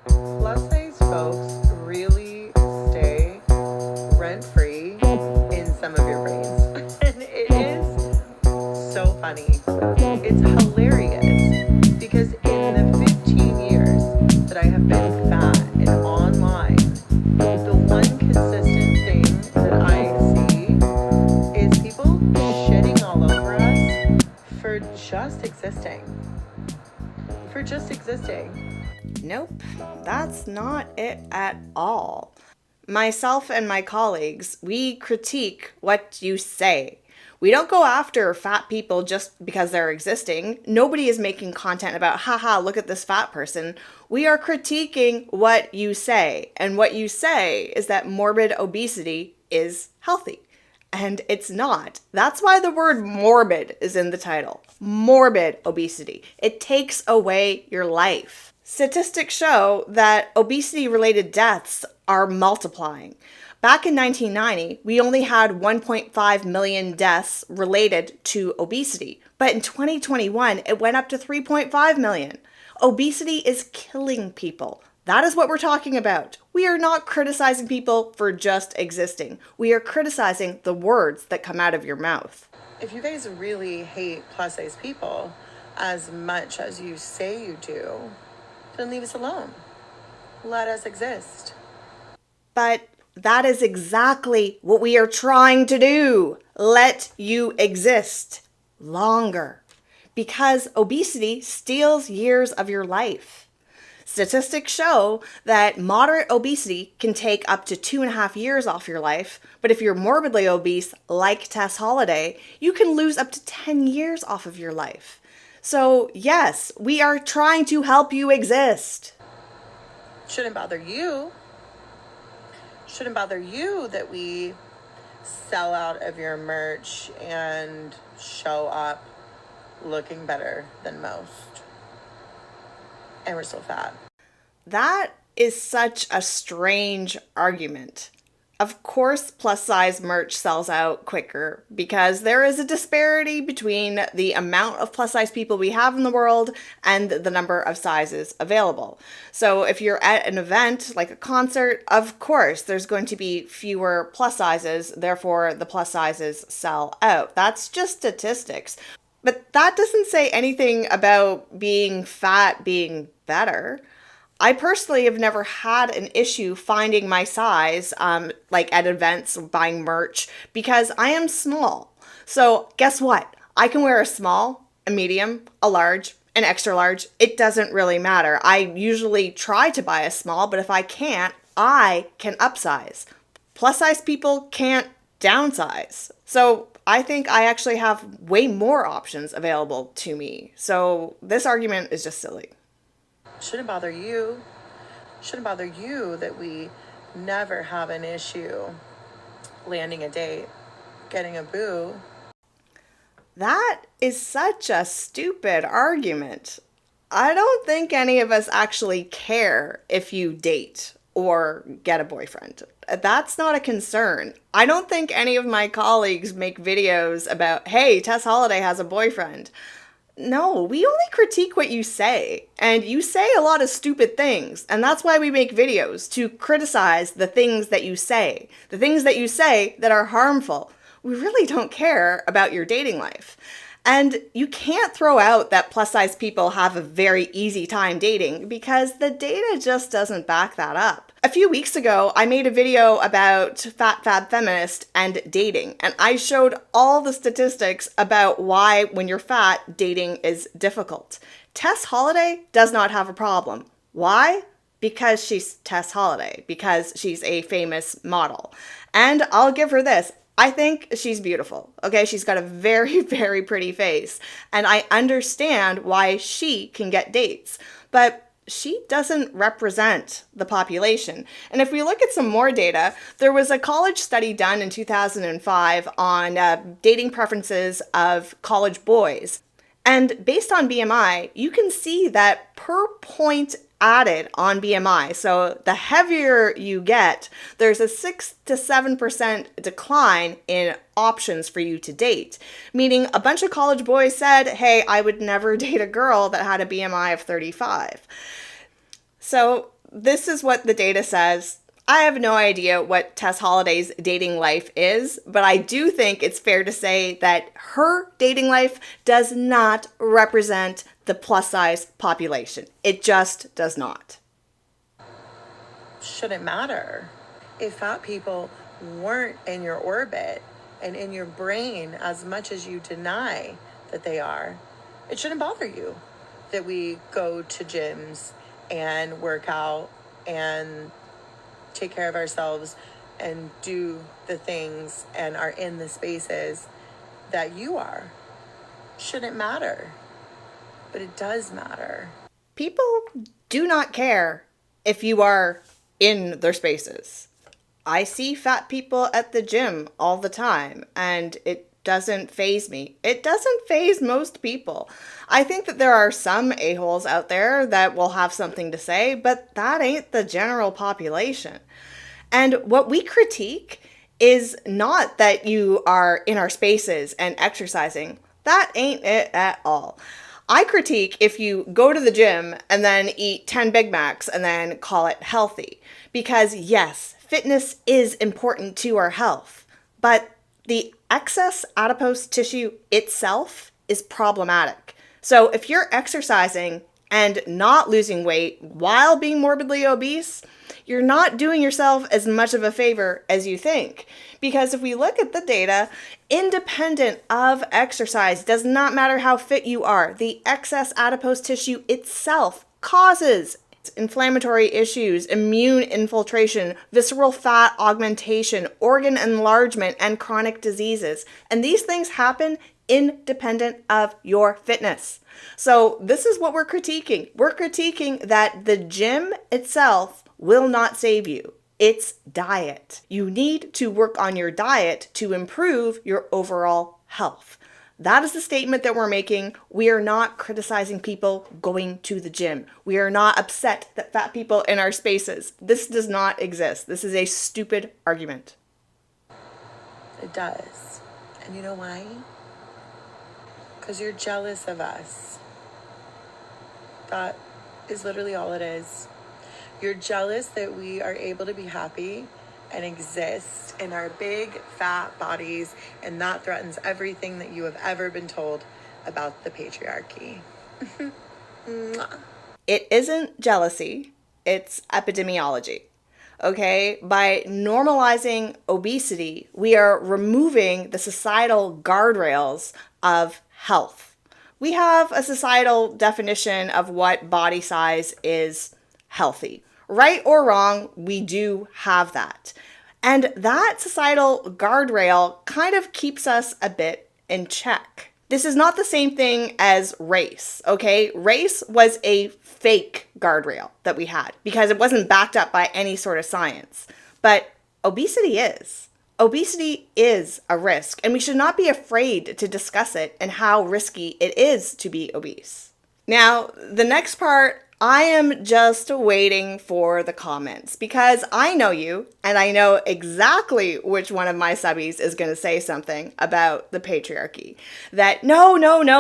Plus size folks really stay rent free in some of your brains. And it is so funny. It's hilarious because in the 15 years that I have been fat and online, the one consistent thing that I see is people shitting all over us for just existing. For just existing. Nope, that's not it at all. Myself and my colleagues, we critique what you say. We don't go after fat people just because they're existing. Nobody is making content about, haha, look at this fat person. We are critiquing what you say. And what you say is that morbid obesity is healthy. And it's not. That's why the word morbid is in the title. Morbid obesity. It takes away your life. Statistics show that obesity-related deaths are multiplying. Back in 1990, we only had 1.5 million deaths related to obesity. But in 2021, it went up to 3.5 million. Obesity is killing people. That is what we're talking about. We are not criticizing people for just existing. We are criticizing the words that come out of your mouth. If you guys really hate plus size people as much as you say you do, then leave us alone. Let us exist. But that is exactly what we are trying to do. Let you exist longer. Because obesity steals years of your life. Statistics show that moderate obesity can take up to 2.5 years off your life, but if you're morbidly obese, like Tess Holliday, you can lose up to 10 years off of your life. So yes, we are trying to help you exist. Shouldn't bother you. Shouldn't bother you that we sell out of your merch and show up looking better than most. And we're still fat. That is such a strange argument. Of course, plus size merch sells out quicker because there is a disparity between the amount of plus size people we have in the world and the number of sizes available. So if you're at an event like a concert, of course, there's going to be fewer plus sizes, therefore the plus sizes sell out. That's just statistics. But that doesn't say anything about being fat being better. I personally have never had an issue finding my size, like at events, buying merch, because I am small. So guess what? I can wear a small, a medium, a large, an extra large. It doesn't really matter. I usually try to buy a small, but if I can't, I can upsize. Plus size people can't downsize. So I think I actually have way more options available to me. So this argument is just silly. Shouldn't bother you. Shouldn't bother you that we never have an issue landing a date, getting a boo. That is such a stupid argument. I don't think any of us actually care if you date or get a boyfriend. That's not a concern. I don't think any of my colleagues make videos about, hey, Tess Holliday has a boyfriend. No, we only critique what you say. And you say a lot of stupid things. And that's why we make videos, to criticize the things that you say. The things that you say that are harmful. We really don't care about your dating life. And you can't throw out that plus size people have a very easy time dating because the data just doesn't back that up. A few weeks ago, I made a video about fat fab feminist and dating, and I showed all the statistics about why when you're fat, dating is difficult. Tess Holliday does not have a problem. Why? Because she's Tess Holliday, because she's a famous model. And I'll give her this. I think she's beautiful. Okay, she's got a very, very pretty face. And I understand why she can get dates. But she doesn't represent the population. And if we look at some more data, there was a college study done in 2005 on dating preferences of college boys. And based on BMI, you can see that per point added on BMI, so the heavier you get, there's a 6 to 7% decline in options for you to date. Meaning a bunch of college boys said, hey, I would never date a girl that had a BMI of 35. So this is what the data says. I have no idea what Tess Holliday's dating life is, but I do think it's fair to say that her dating life does not represent the plus size population. It just does not. Shouldn't matter. If fat people weren't in your orbit and in your brain as much as you deny that they are, it shouldn't bother you that we go to gyms and work out and take care of ourselves and do the things and are in the spaces that you are. Shouldn't matter. But it does matter. People do not care if you are in their spaces. I see fat people at the gym all the time, and it doesn't faze me. It doesn't faze most people. I think that there are some a-holes out there that will have something to say, but that ain't the general population. And what we critique is not that you are in our spaces and exercising. That ain't it at all. I critique if you go to the gym and then eat 10 Big Macs and then call it healthy. Because yes, fitness is important to our health, but the excess adipose tissue itself is problematic. So if you're exercising and not losing weight while being morbidly obese, you're not doing yourself as much of a favor as you think. Because if we look at the data, independent of exercise, does not matter how fit you are, the excess adipose tissue itself causes inflammatory issues, immune infiltration, visceral fat augmentation, organ enlargement, and chronic diseases. And these things happen independent of your fitness. So this is what we're critiquing. We're critiquing that the gym itself will not save you. It's diet. You need to work on your diet to improve your overall health. That is the statement that we're making. We are not criticizing people going to the gym. We are not upset that fat people in our spaces. This does not exist. This is a stupid argument. It does. And you know why? Because you're jealous of us. That is literally all it is. You're jealous that we are able to be happy and exist in our big fat bodies, and that threatens everything that you have ever been told about the patriarchy. It isn't jealousy, it's epidemiology. Okay, by normalizing obesity, we are removing the societal guardrails of health. We have a societal definition of what body size is healthy. Right or wrong, we do have that. And that societal guardrail kind of keeps us a bit in check. This is not the same thing as race, okay? Race was a fake guardrail that we had because it wasn't backed up by any sort of science. But obesity is. Obesity is a risk, and we should not be afraid to discuss it and how risky it is to be obese. Now, the next part, I am just waiting for the comments because I know you and I know exactly which one of my subbies is going to say something about the patriarchy. That no,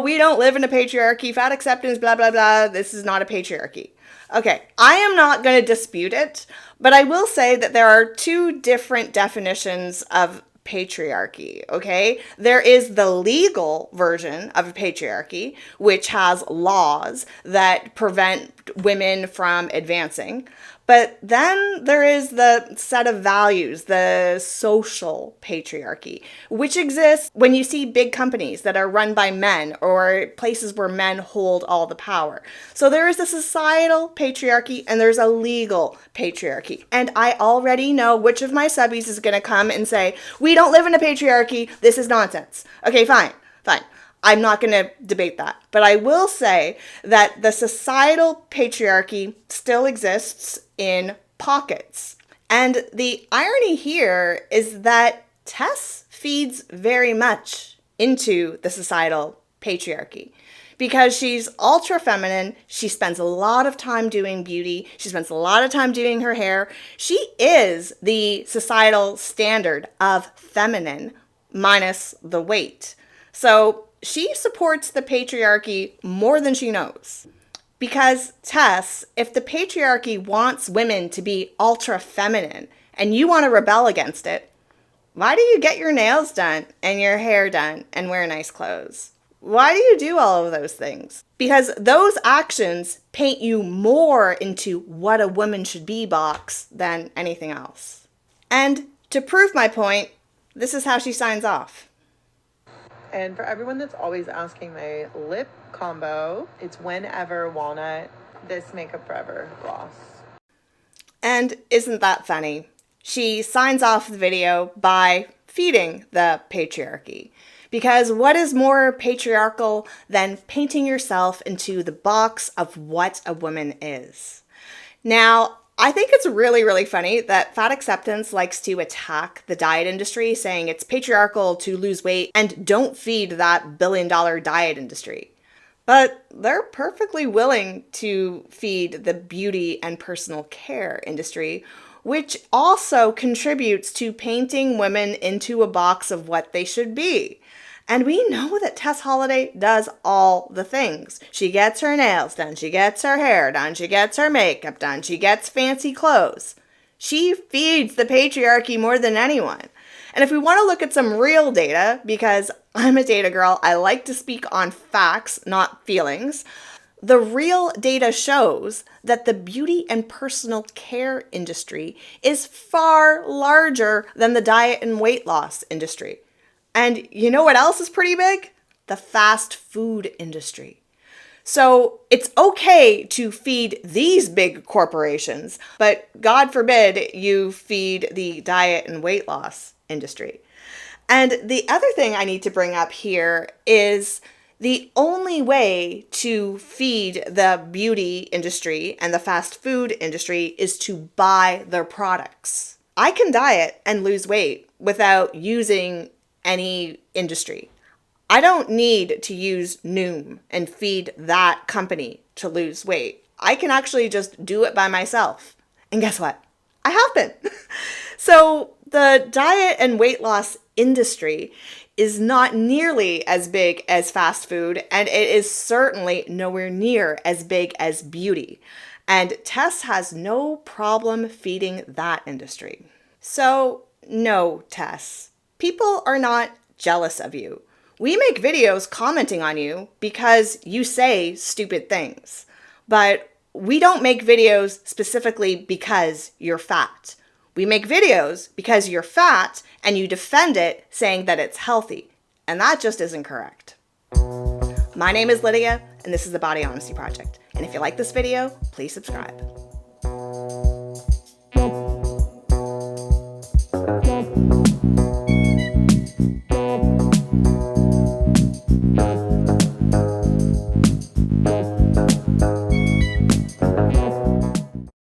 we don't live in a patriarchy, fat acceptance, blah, blah, blah. This is not a patriarchy. Okay, I am not going to dispute it, but I will say that there are two different definitions of patriarchy, okay? There is the legal version of a patriarchy, which has laws that prevent women from advancing. But then there is the set of values, the social patriarchy, which exists when you see big companies that are run by men or places where men hold all the power. So there is a societal patriarchy and there's a legal patriarchy. And I already know which of my subbies is going to come and say, we don't live in a patriarchy. This is nonsense. Okay, fine. I'm not going to debate that. But I will say that the societal patriarchy still exists in pockets. And the irony here is that Tess feeds very much into the societal patriarchy because she's ultra feminine. She spends a lot of time doing beauty. She spends a lot of time doing her hair. She is the societal standard of feminine minus the weight. So she supports the patriarchy more than she knows. Because, Tess, if the patriarchy wants women to be ultra feminine and you want to rebel against it, why do you get your nails done and your hair done and wear nice clothes? Why do you do all of those things? Because those actions paint you more into what a woman should be box than anything else. And to prove my point, this is how she signs off. And for everyone that's always asking my lip combo, it's Whenever Walnut, this Makeup Forever gloss. And isn't that funny? She signs off the video by feeding the patriarchy. Because what is more patriarchal than painting yourself into the box of what a woman is? Now, I think it's really, really funny that Fat Acceptance likes to attack the diet industry, saying it's patriarchal to lose weight and don't feed that billion-dollar diet industry. But they're perfectly willing to feed the beauty and personal care industry, which also contributes to painting women into a box of what they should be. And we know that Tess Holliday does all the things. She gets her nails done, she gets her hair done, she gets her makeup done, she gets fancy clothes. She feeds the patriarchy more than anyone. And if we want to look at some real data, because I'm a data girl, I like to speak on facts, not feelings. The real data shows that the beauty and personal care industry is far larger than the diet and weight loss industry. And you know what else is pretty big? The fast food industry. So it's okay to feed these big corporations, but God forbid you feed the diet and weight loss industry. And the other thing I need to bring up here is the only way to feed the beauty industry and the fast food industry is to buy their products. I can diet and lose weight without using any industry. I don't need to use Noom and feed that company to lose weight. I can actually just do it by myself. And guess what? I have been. So the diet and weight loss industry is not nearly as big as fast food, and it is certainly nowhere near as big as beauty. And Tess has no problem feeding that industry. So no, Tess. People are not jealous of you. We make videos commenting on you because you say stupid things. But we don't make videos specifically because you're fat. We make videos because you're fat and you defend it saying that it's healthy. And that just isn't correct. My name is Lydia, and this is the Body Honesty Project. And if you like this video, please subscribe.